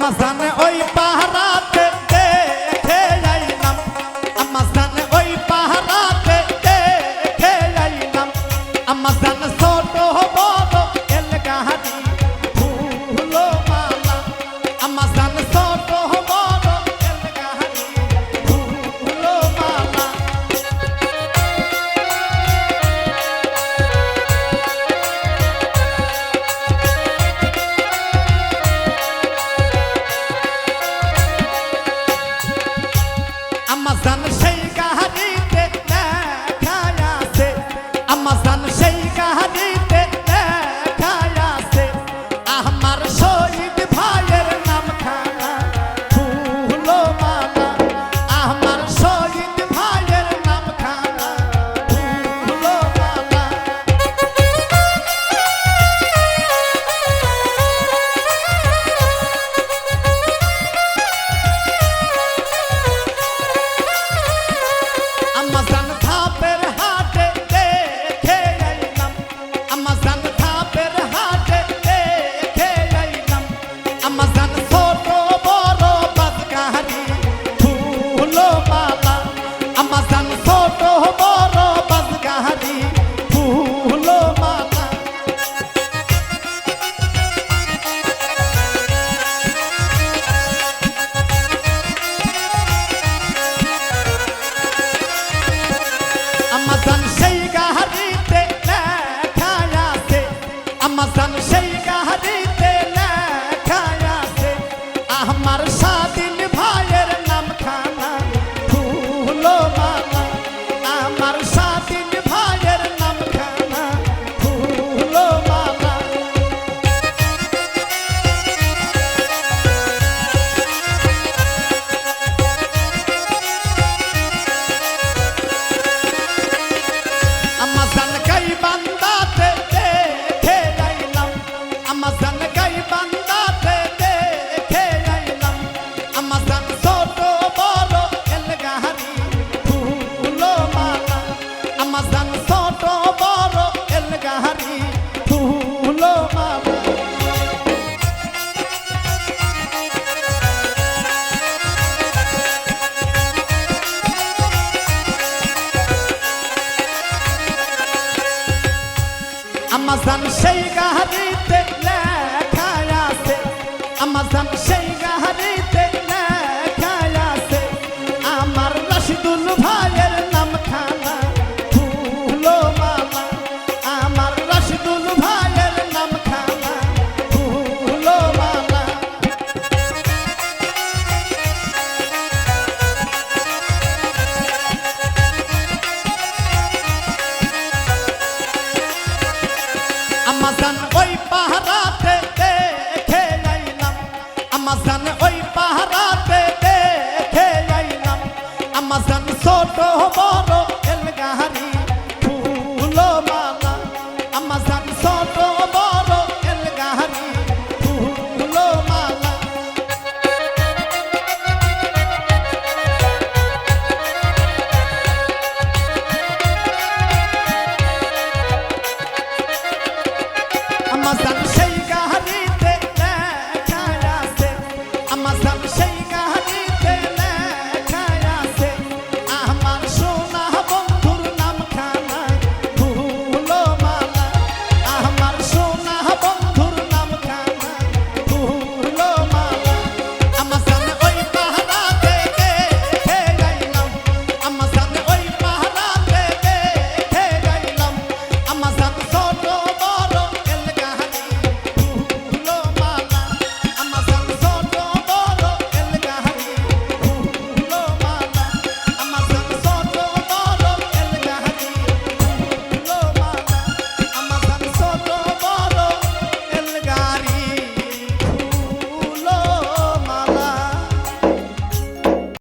আম্মা জানে ওই পাহারাতে দেখে আইলাম, আম্মা জানে ওই পাহারাতে দেখে আইলাম, আম্মা জানে ছোট বড় এলগাহারি ফুলো মালা, আম্মা জানে ছোট বড় এলগাহারি ফুলো মালা। আম্মা জান সেই কাহারিতে লেখা আছে, আম্মা জান সেই কাহারিতে লেখা আছে, আমার শহীদ ভাইয়ের নামখানা ফুলো মালা, আমার শহীদ ভাইয়ের নামখানা ফুলো মালা। আম্মা জান ধাপের হাটে দেখে আইলাম, আম্মা জান ধাপের হাটে দেখে আইলাম, আম্মা জান ছোট বড় বাজগাহারি ফুলো মালা, আম্মা জান ছোট বড় বাজগাহারি ফুলো মালা। আম্মা জান সেই গাহারিতে লেখা আছে, আম্মা জান সেই গাহারিতে লেখা আছে, আমার স্বাধীন ভাইয়ের নামখানা ফুলো মালা, আমার স্বাধীন ভাইয়ের নামখানা ফুলো মালা। আম্মা জান গাইবান্ধাতে দেখে আইলাম, আম্মা জান